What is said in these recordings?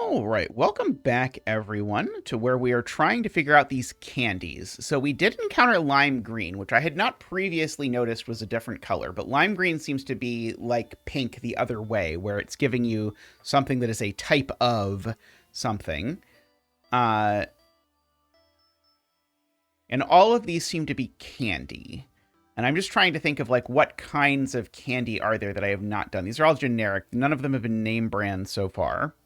All right, welcome back everyone to where we are trying to figure out these candies. So we did encounter lime green, which I had not previously noticed was a different color, but lime green seems to be like pink the other way, where it's giving you something that is a type of something. And all of these seem to be candy. And I'm just trying to think of like what kinds of candy are there that I have not done. These are all generic. None of them have been name brands so far.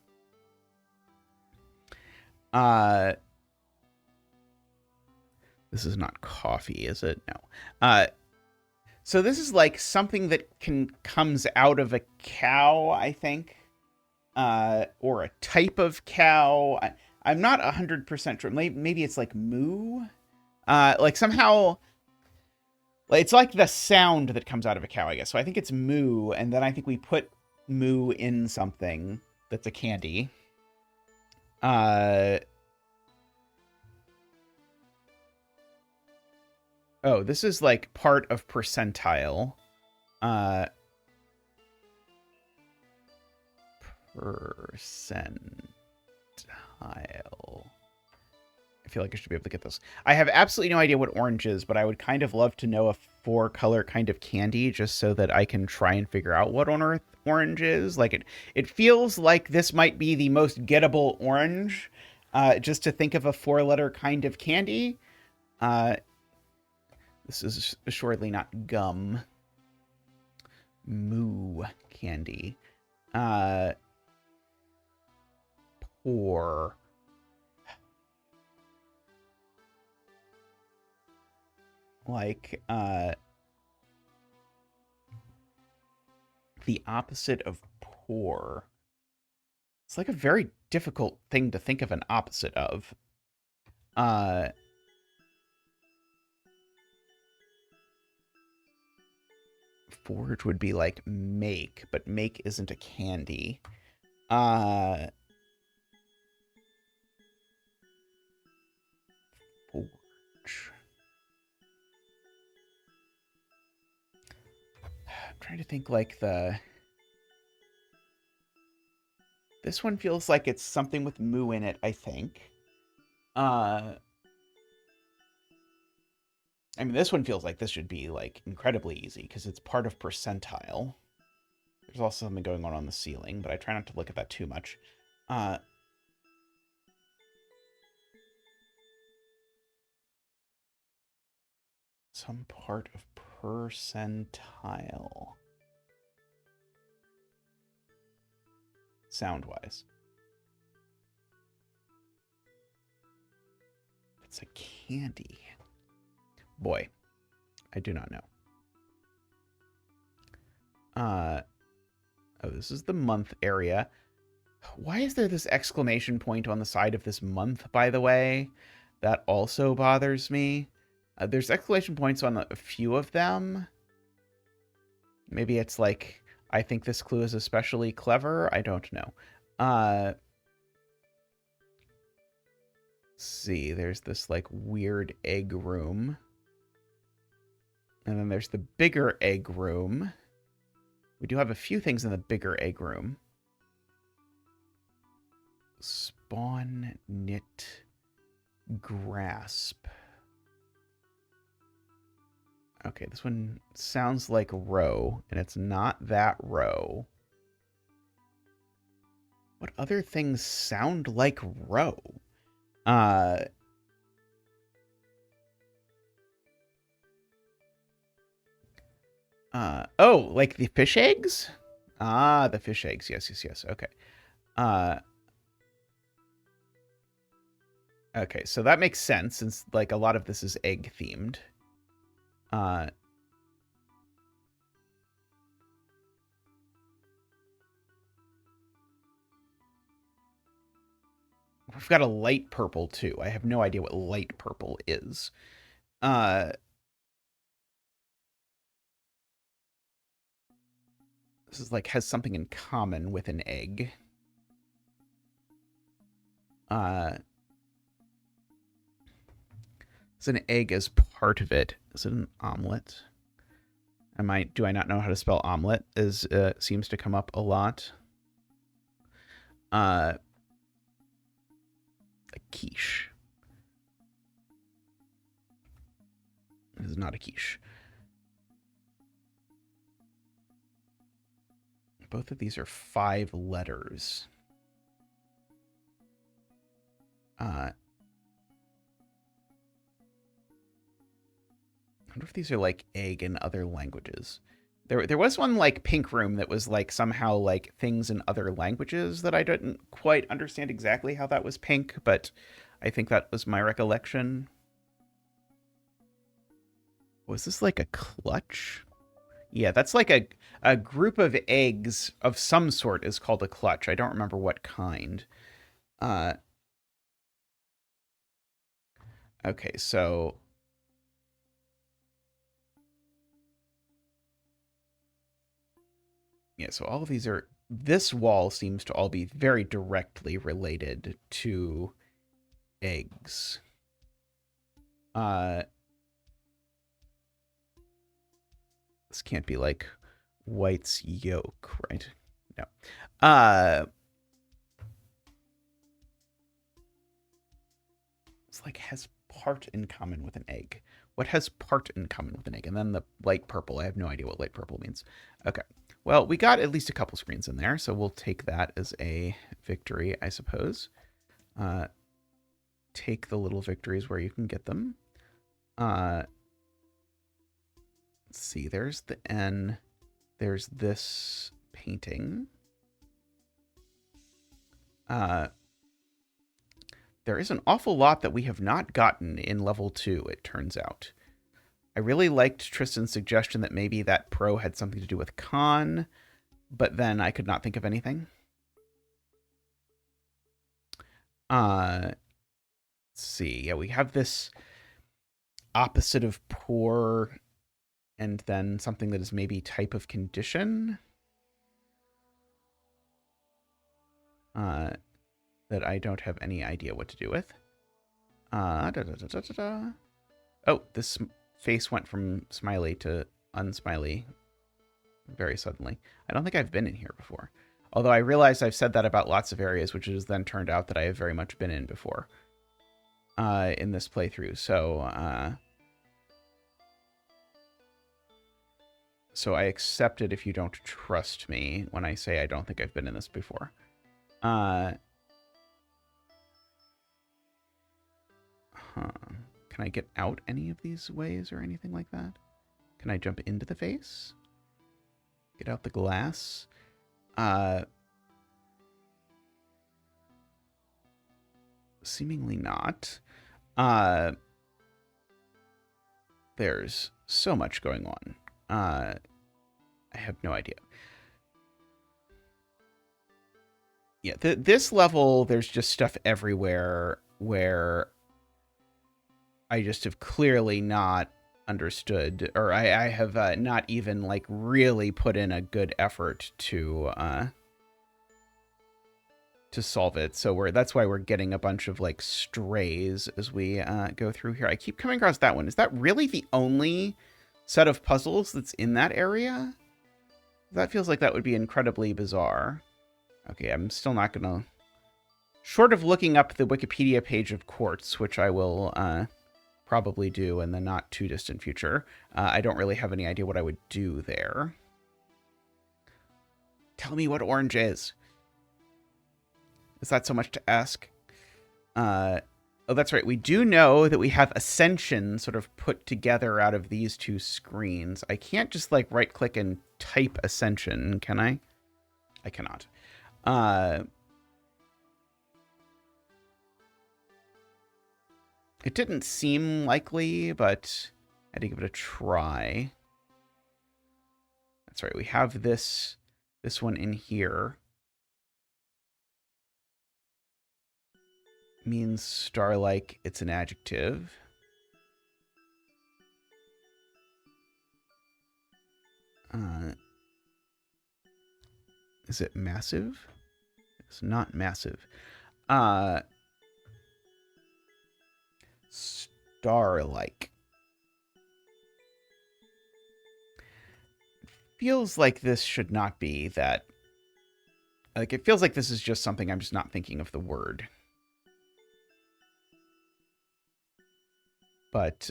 This is not coffee, is it? No. So this is like something that comes out of a cow, I think, or a type of cow. I'm not 100% sure. Maybe it's like moo. Like somehow, like it's like the sound that comes out of a cow, I guess. So I think it's moo, and then I think we put moo in something that's a candy. Oh, this is like part of percentile. Percentile. I feel like I should be able to get this. I have absolutely no idea what orange is, but I would kind of love to know a four-color kind of candy just so that I can try and figure out what on earth orange is. Like it feels like this might be the most gettable orange, just to think of a four-letter kind of candy. This is assuredly not gum. Moo candy. Pour. Like, the opposite of pour. It's like a very difficult thing to think of an opposite of. Forge would be like make, but make isn't a candy. Forge. I'm trying to think like this one feels like it's something with moo in it, I think. I mean, this one feels like this should be like incredibly easy because it's part of percentile. There's also something going on the ceiling, but I try not to look at that too much. Some part of percentile. Sound-wise. It's a candy. Boy, I do not know. Oh, this is the month area. Why is there this exclamation point on the side of this month, by the way? That also bothers me. There's exclamation points on a few of them. Maybe it's like, I think this clue is especially clever. I don't know. Let's see, there's this like weird egg room. And then there's the bigger egg room. We do have a few things in the bigger egg room. Spawn, knit, grasp. Okay, this one sounds like row, and it's not that row. What other things sound like row? Oh, like the fish eggs? Ah, the fish eggs. Yes, yes, yes. Okay. Okay, so that makes sense since like a lot of this is egg themed. We've got a light purple too. I have no idea what light purple is. This is like has something in common with an egg. Is an egg as part of it? Is it an omelet? Do I not know how to spell omelet? Seems to come up a lot. quiche. This is not a quiche. Both of these are 5 letters. I wonder if these are like egg in other languages. There was one like pink room that was like somehow like things in other languages that I didn't quite understand exactly how that was pink, but I think that was my recollection. Was this like a clutch? Yeah, that's like a group of eggs of some sort is called a clutch. I don't remember what kind. Okay, so yeah, so all of these are, this wall seems to all be very directly related to eggs. This can't be like white's yolk, right? No. It's like has part in common with an egg. What has part in common with an egg? And then the light purple. I have no idea what light purple means. Okay. Well, we got at least a couple screens in there, so we'll take that as a victory, I suppose. Take the little victories where you can get them. Let's see. There's the N. There's this painting. There is an awful lot that we have not gotten in level 2, it turns out. I really liked Tristan's suggestion that maybe that pro had something to do with con, but then I could not think of anything. Let's see. Yeah, we have this opposite of poor and then something that is maybe type of condition. That I don't have any idea what to do with. Oh, this face went from smiley to unsmiley very suddenly. I don't think I've been in here before. Although I realize I've said that about lots of areas, which has then turned out that I have very much been in before in this playthrough. So, so I accept it if you don't trust me when I say I don't think I've been in this before. Can I get out any of these ways or anything like that? Can I jump into the face? Get out the glass? Seemingly not. There's so much going on. I have no idea. Yeah, this level, there's just stuff everywhere where I just have clearly not understood, or I have not even like really put in a good effort to solve it. So that's why we're getting a bunch of like strays as we go through here. I keep coming across that one. Is that really the only set of puzzles that's in that area? That feels like that would be incredibly bizarre. Okay, I'm still not gonna, short of looking up the Wikipedia page of quartz, which I will probably do in the not too distant future. I don't really have any idea what I would do there. Tell me what orange is. Is that so much to ask? Oh, that's right. We do know that we have Ascension sort of put together out of these two screens. I can't just like right click and type Ascension, can I? I cannot. It didn't seem likely, but I had to give it a try. That's right. We have this one in here. Means star-like. It's an adjective. Is it massive? It's not massive. Star-like. Feels like this should not be that. Like, it feels like this is just something I'm just not thinking of the word. But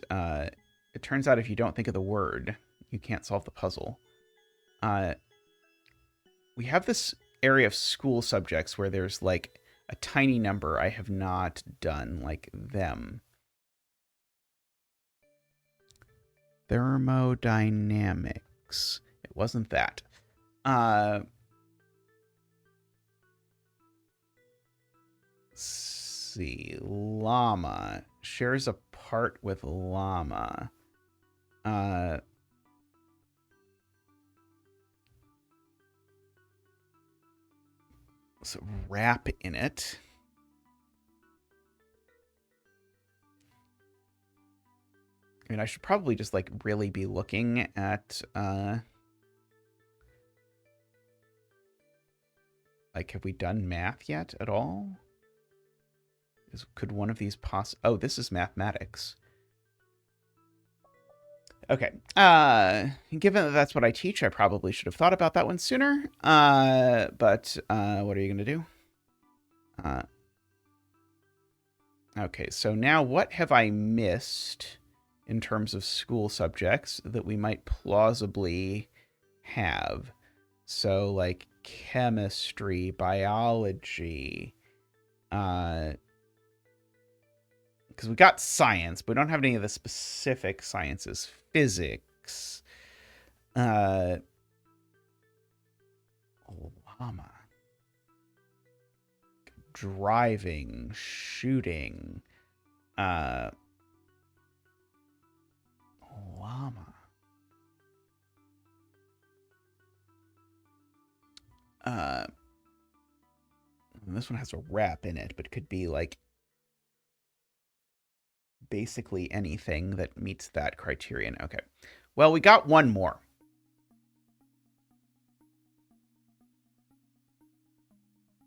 it turns out if you don't think of the word, you can't solve the puzzle. We have this area of school subjects where there's like a tiny number I have not done, like them. Thermodynamics. It wasn't that. Let's see. Llama. Shares a part with llama. So wrap in it. I mean, I should probably just like really be looking at like, have we done math yet at all? Could one of these oh, this is mathematics. Okay. Given that that's what I teach, I probably should have thought about that one sooner. But what are you going to do? Okay, so now what have I missed in terms of school subjects that we might plausibly have? So, like, chemistry, biology, because we got science, but we don't have any of the specific sciences. Physics, llama, driving, shooting, llama. And this one has a wrap in it, but could be like basically anything that meets that criterion. Okay. Well, we got one more.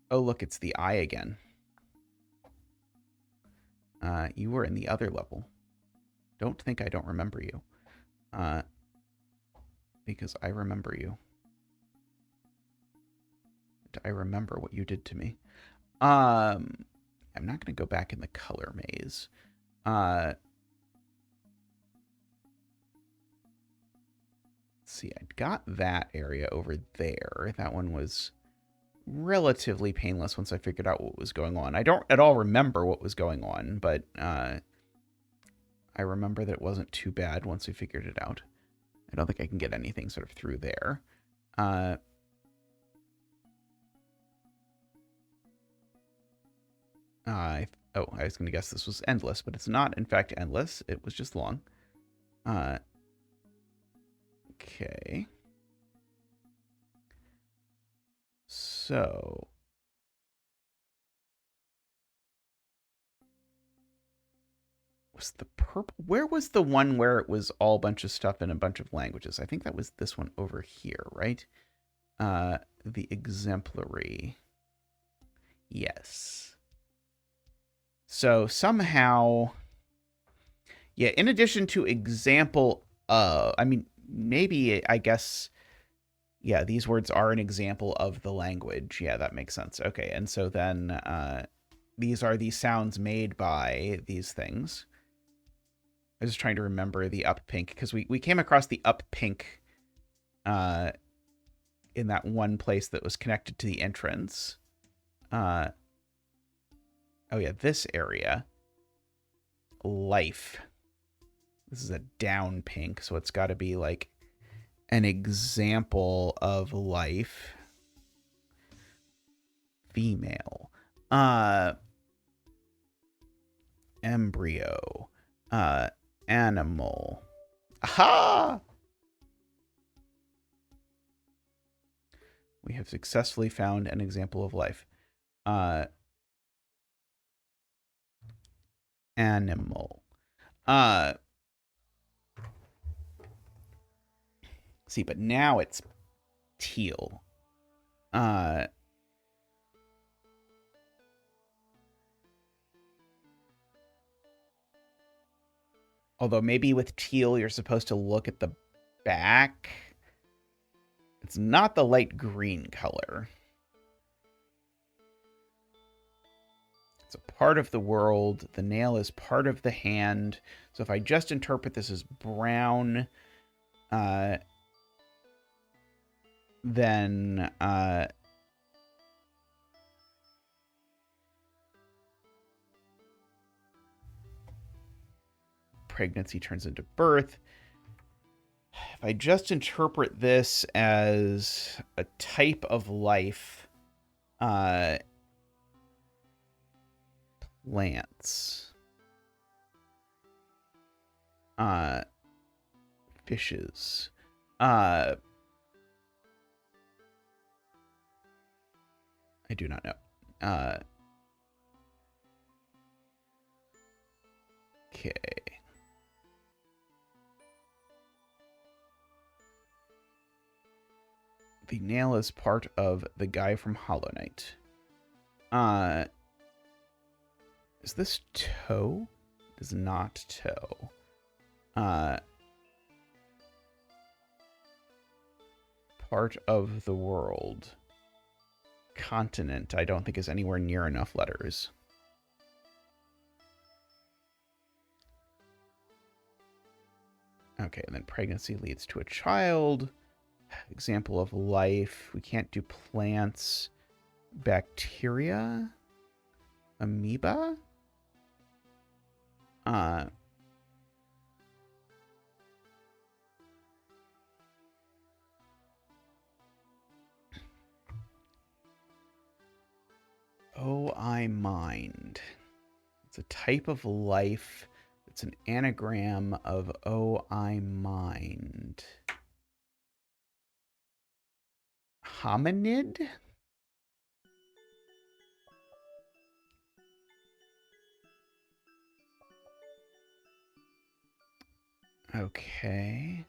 Oh, look, it's the eye again. You were in the other level. Don't think I don't remember you. Because I remember you. I remember what you did to me. I'm not going to go back in the color maze. Let's see, I got that area over there. That one was relatively painless once I figured out what was going on. I don't at all remember what was going on, but I remember that it wasn't too bad once we figured it out. I don't think I can get anything sort of through there. I was going to guess this was endless, but it's not, in fact, endless. It was just long. Okay. So... was the purple... Where was the one where it was all a bunch of stuff in a bunch of languages? I think that was this one over here, right? The exemplary. Yes. So somehow... Yeah, in addition to example I mean, maybe, I guess... Yeah, these words are an example of the language. Yeah, that makes sense. Okay, and so then these are the sounds made by these things. I was just trying to remember the up pink, because we came across the up pink in that one place that was connected to the entrance. Oh yeah, this area. Life. This is a down pink, so it's got to be like an example of life. Female. Embryo. Animal. Aha! We have successfully found an example of life. Animal. See, but now it's teal. Although maybe with teal, you're supposed to look at the back. It's not the light green color. It's a part of the world. The nail is part of the hand. So if I just interpret this as brown, then pregnancy turns into birth. If I just interpret this as a type of life, plants, fishes, I do not know. Okay. The nail is part of the guy from Hollow Knight. Is this toe? It is not toe. Part of the world. Continent, I don't think is anywhere near enough letters. Okay, and then pregnancy leads to a child. Example of life. We can't do plants. Bacteria. Amoeba. Oh, I mind. It's a type of life. It's an anagram of oh, I mind. Hominid? Okay.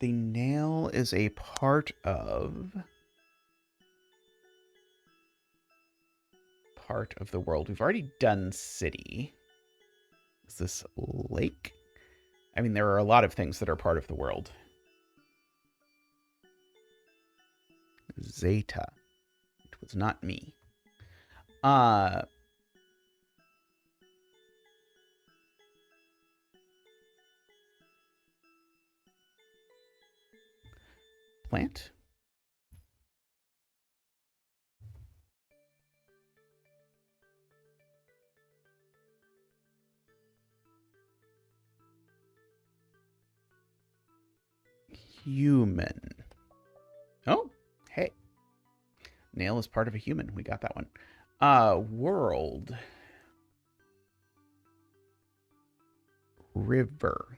The nail is a part of the world. We've already done city. Is this lake? I mean, there are a lot of things that are part of the world. Zeta. It was not me. Plant. Human. Oh, hey. Nail is part of a human. We got that one. World. River.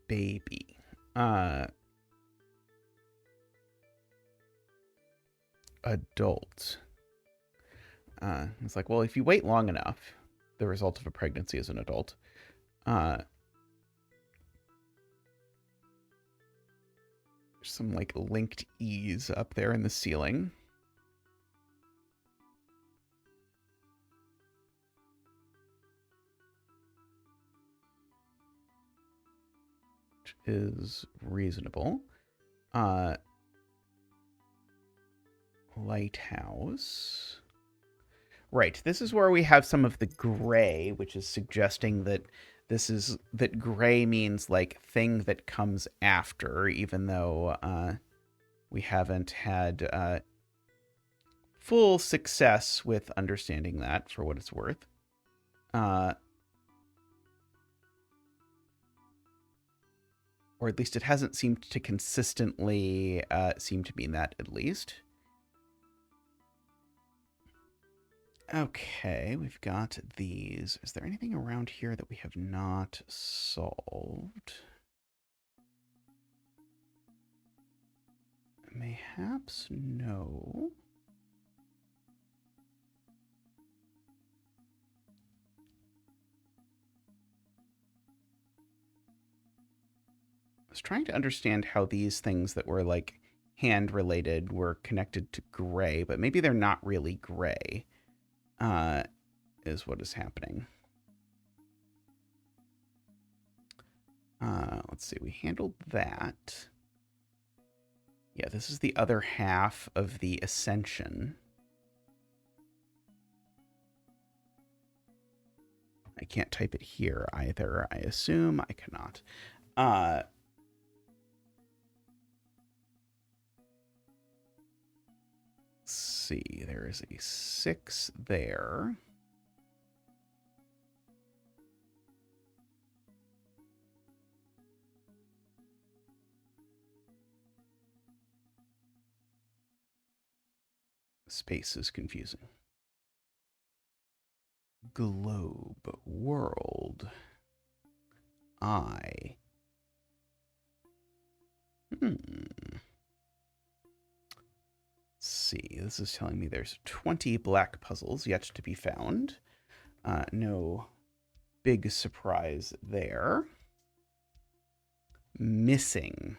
Baby. Adult. It's like, well, if you wait long enough, the result of a pregnancy is an adult. There's some like linked E's up there in the ceiling. Which is reasonable. Lighthouse. Right, this is where we have some of the gray, which is suggesting that that gray means like thing that comes after, even though we haven't had full success with understanding that for what it's worth. Or at least it hasn't seemed to consistently seem to mean that, at least. Okay, we've got these. Is there anything around here that we have not solved? Mayhaps no. I was trying to understand how these things that were like hand related were connected to gray, but maybe they're not really gray. Is what is happening. Let's see. We handled that. Yeah, this is the other half of the ascension. I can't type it here either. I assume I cannot. Let's see. There is a 6 there. Space is confusing. Globe, world, I. Let's see. This is telling me there's 20 black puzzles yet to be found. No big surprise there. Missing.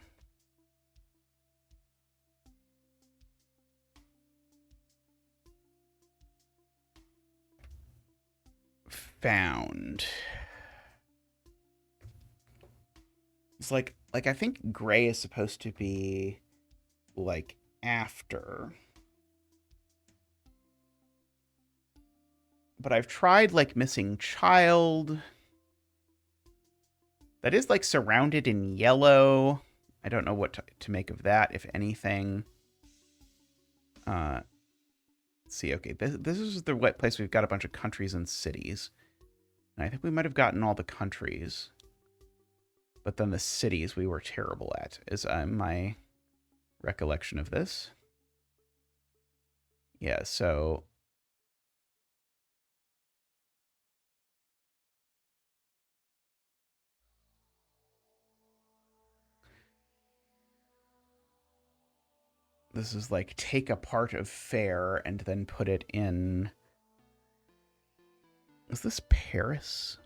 Found. It's like I think gray is supposed to be like after. But I've tried like missing child. That is like surrounded in yellow. I don't know what to make of that, if anything. Let's see. Okay, this is the wet place. We've got a bunch of countries and cities. And I think we might have gotten all the countries. But then the cities we were terrible at, is my recollection of this. Yeah, so... This is like take a part of fair and then put it in... Is this Paris?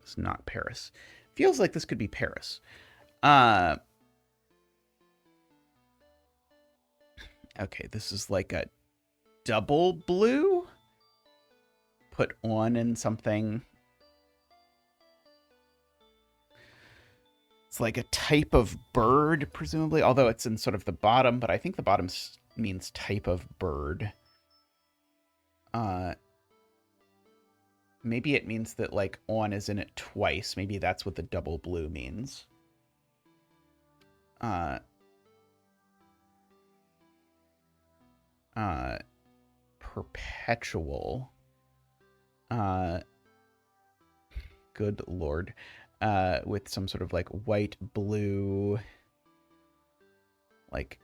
It's not Paris. Feels like this could be Paris. Okay, this is like a double blue? Put on in something. It's like a type of bird, presumably, although it's in sort of the bottom, but I think the bottom means type of bird. Maybe it means that, like, on is in it twice. Maybe that's what the double blue means. Perpetual. Good lord. With some sort of, like, white, blue... Like...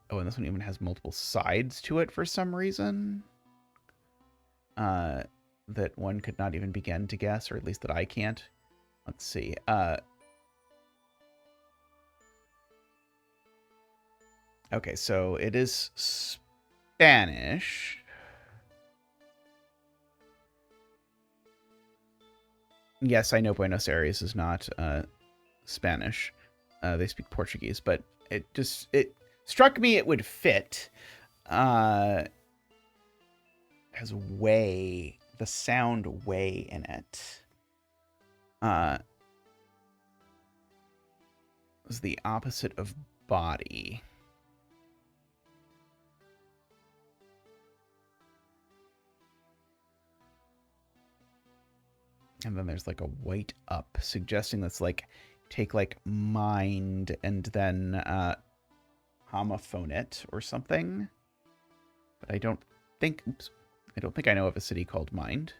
Oh, and this one even has multiple sides to it for some reason. That one could not even begin to guess, or at least that I can't. Let's see. Okay, so it is Spanish. Yes, I know Buenos Aires is not Spanish. They speak Portuguese, but it struck me it would fit. Has way, the sound way in it. Is the opposite of body. And then there's like a white up, suggesting that's like, take like mind and then homophone it or something. But I don't think, oops, I don't think I know of a city called Mind.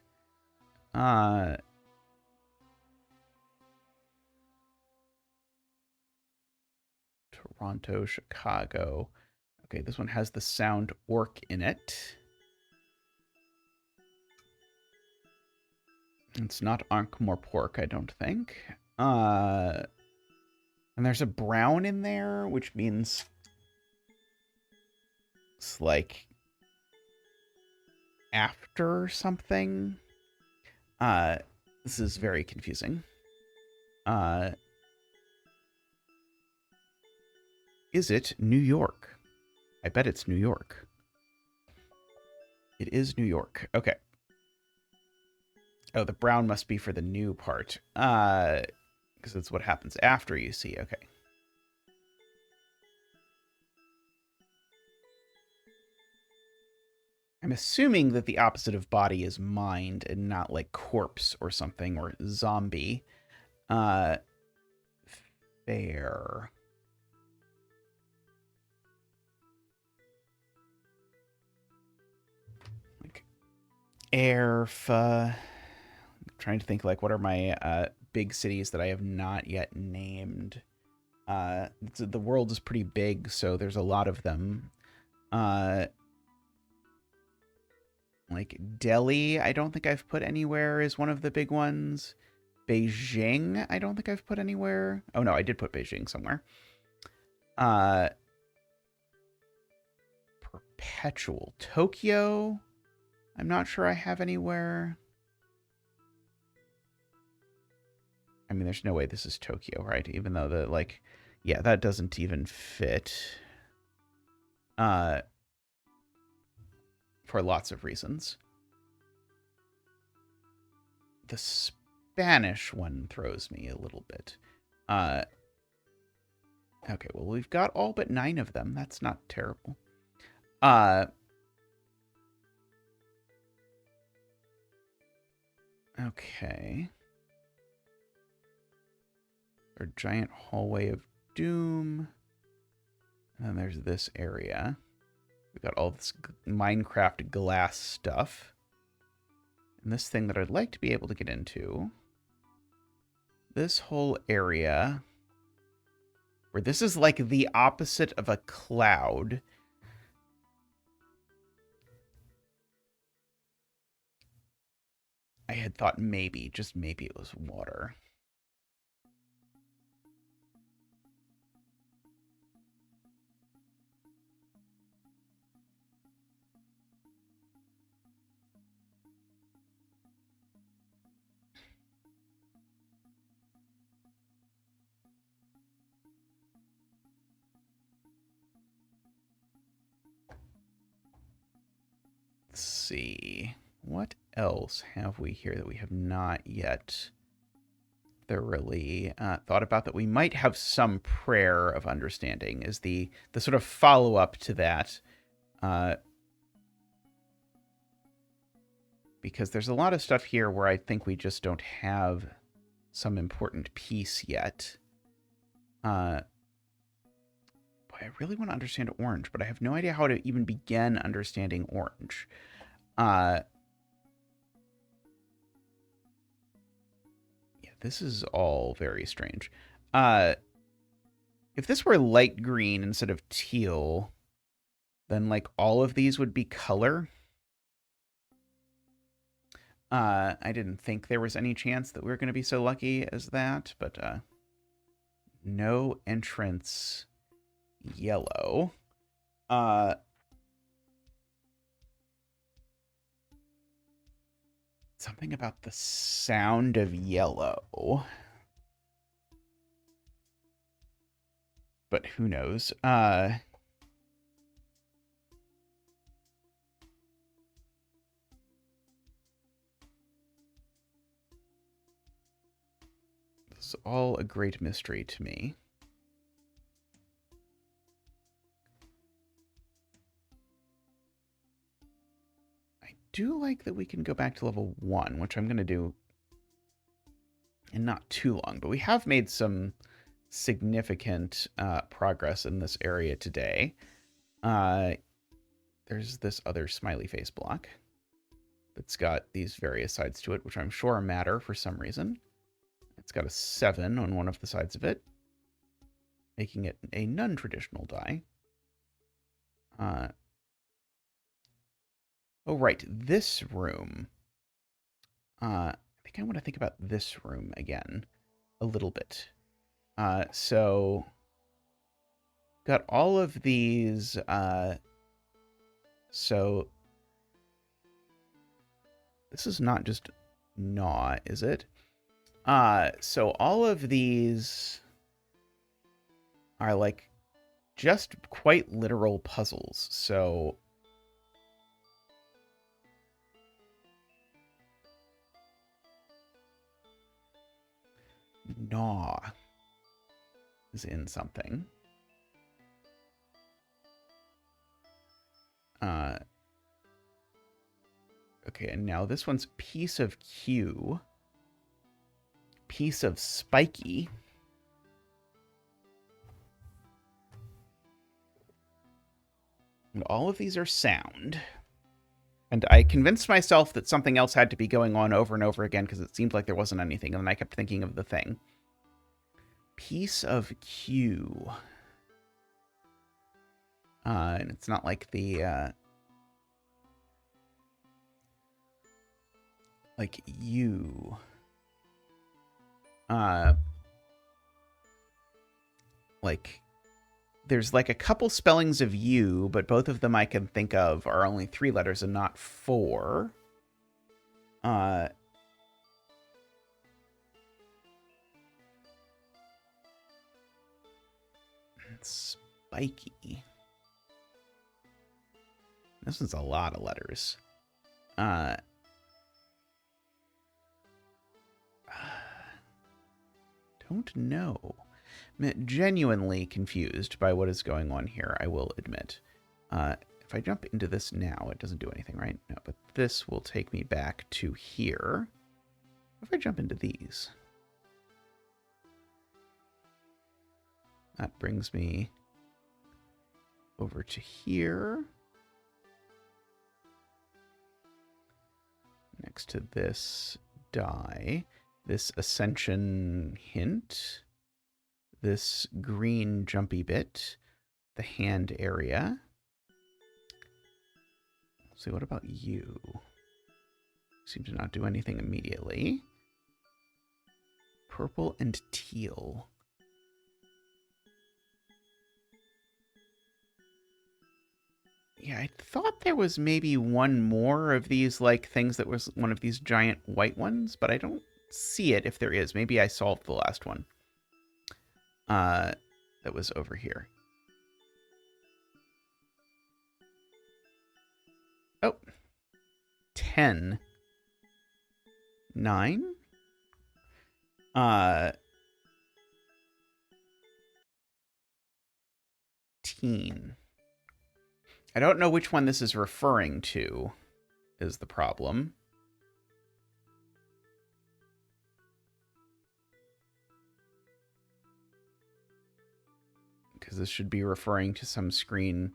Toronto, Chicago. Okay, this one has the sound orc in it. It's not Ankh-Morpork, I don't think. And there's a brown in there, which means it's like after something. This is very confusing. Is it New York? I bet it's New York. It is New York. Okay. Oh, the brown must be for the new part. Because it's what happens after you see. Okay. I'm assuming that the opposite of body is mind and not like corpse or something or zombie. Uh, fair. Like air. I'm trying to think like what are my big cities that I have not yet named. The world is pretty big, so there's a lot of them. Like Delhi, I don't think I've put anywhere is one of the big ones. Beijing, I don't think I've put anywhere. Oh no, I did put Beijing somewhere. Uh, Perpetual Tokyo, I'm not sure I have anywhere. I mean, there's no way this is Tokyo, right? Even though yeah, that doesn't even fit. For lots of reasons. The Spanish one throws me a little bit. Okay, well, we've got all but 9 of them. That's not terrible. Okay. Our giant hallway of doom. And then there's this area. We've got all this Minecraft glass stuff. And this thing that I'd like to be able to get into. This whole area. Where this is like the opposite of a cloud. I had thought maybe, just maybe it was water. Let's see. What else have we here that we have not yet thoroughly thought about that we might have some prayer of understanding is the sort of follow-up to that. Because there's a lot of stuff here where I think we just don't have some important piece yet. Boy, I really want to understand orange, but I have no idea how to even begin understanding orange. Yeah, this is all very strange. If this were light green instead of teal, then like all of these would be color. I didn't think there was any chance that we were going to be so lucky as that, but no entrance yellow. Something about the sound of yellow. But who knows? This is all a great mystery to me. I do like that we can go back to level 1, which I'm going to do in not too long, but we have made some significant progress in this area today. There's this other smiley face block that's got these various sides to it, which I'm sure matter for some reason. It's got a 7 on one of the sides of it, making it a non-traditional die. Oh, right, this room. I think I want to think about this room again a little bit. So, got all of these, so this is not just gnaw, is it? So all of these are like just quite literal puzzles. So Gnaw is in something. Okay, and now this one's piece of Q. Piece of spiky. And all of these are sound. And I convinced myself that something else had to be going on over and over again because it seemed like there wasn't anything. And then I kept thinking of the thing. Piece of Q. And it's not like the, like U. Like, there's like a couple spellings of U, but both of them I can think of are only 3 letters and not 4. Spiky. This one's a lot of letters. Don't know. I'm genuinely confused by what is going on here, I will admit. If I jump into this now, it doesn't do anything, right? No, but this will take me back to here. If I jump into these, that brings me over to here. Next to this die, this ascension hint, this green jumpy bit, the hand area. So what about you? Seem to not do anything immediately. Purple and teal. Yeah, I thought there was maybe one more of these, like, things that was one of these giant white ones, but I don't see it if there is. Maybe I solved the last one. That was over here. Oh. 10. 9? Teen. I don't know which one this is referring to, is the problem. Because this should be referring to some screen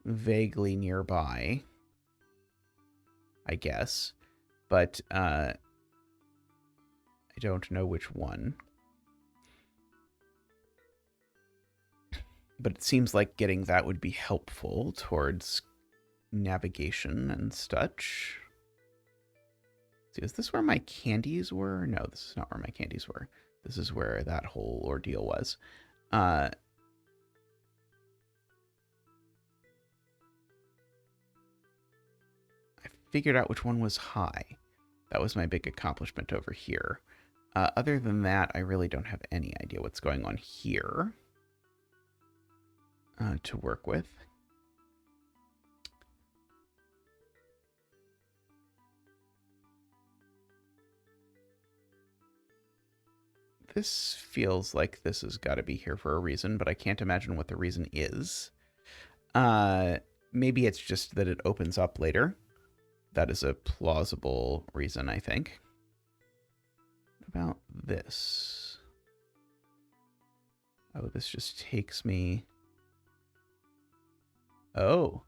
vaguely nearby, I guess. But I don't know which one. But it seems like getting that would be helpful towards navigation and such. See, is this where my candies were? No, this is not where my candies were. This is where that whole ordeal was. I figured out which one was high. That was my big accomplishment over here. Other than that, I really don't have any idea what's going on here to work with. This feels like this has got to be here for a reason, but I can't imagine what the reason is. Maybe it's just that it opens up later. That is a plausible reason, I think. What about this? Oh, this just takes me... Oh,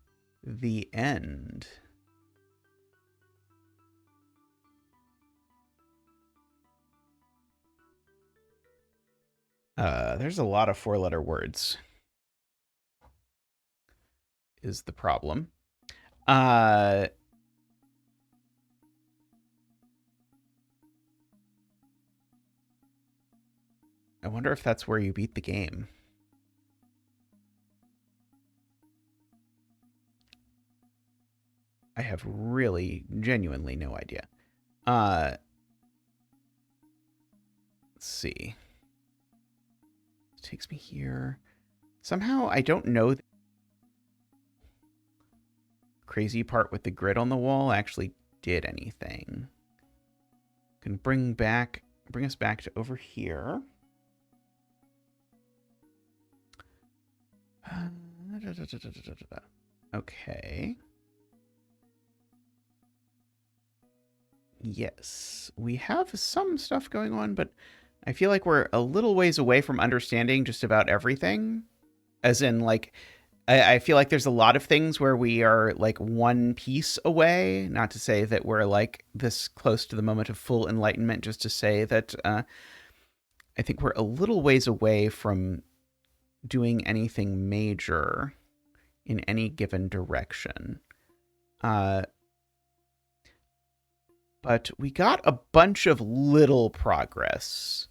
the end. There's a lot of 4-letter words. Is the problem. I wonder if that's where you beat the game. I have really, genuinely no idea. Let's see. It takes me here. Somehow, I don't know. The crazy part with the grid on the wall actually did anything. Can bring back bring us back to over here. Okay. Yes, we have some stuff going on, but I feel like we're a little ways away from understanding just about everything. As in, like, I feel like there's a lot of things where we are like one piece away. Not to say that we're like this close to the moment of full enlightenment, just to say that I think we're a little ways away from doing anything major in any given direction. But we got a bunch of little progress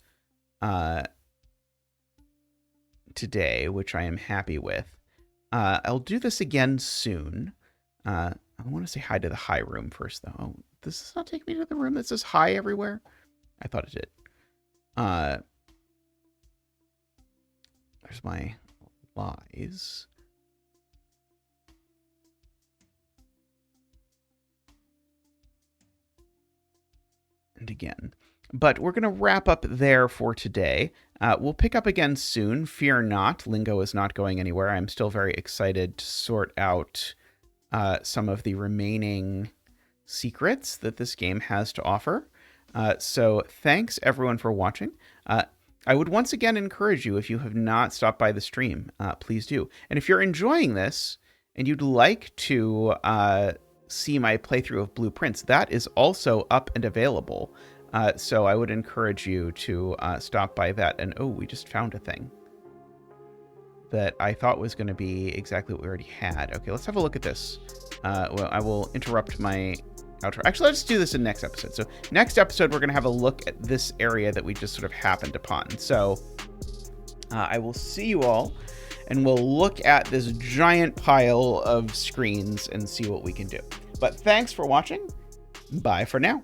today, which I am happy with. I'll do this again soon. I want to say hi to the hi room first, though. Oh, does this not take me to the room that says hi everywhere? I thought it did. There's my lies. And again. But we're going to wrap up there for today. We'll pick up again soon. Fear not. Lingo is not going anywhere. I'm still very excited to sort out some of the remaining secrets that this game has to offer. So thanks, everyone, for watching. I would once again encourage you, if you have not stopped by the stream, please do. And if you're enjoying this and you'd like to see my playthrough of Blueprints, that is also up and available. So I would encourage you to stop by that. And oh, we just found a thing that I thought was going to be exactly what we already had. Okay, let's have a look at this. Well, I will interrupt my outro. Actually, let's do this in next episode. So next episode, we're going to have a look at this area that we just sort of happened upon. So I will see you all, and we'll look at this giant pile of screens and see what we can do. But thanks for watching. Bye for now.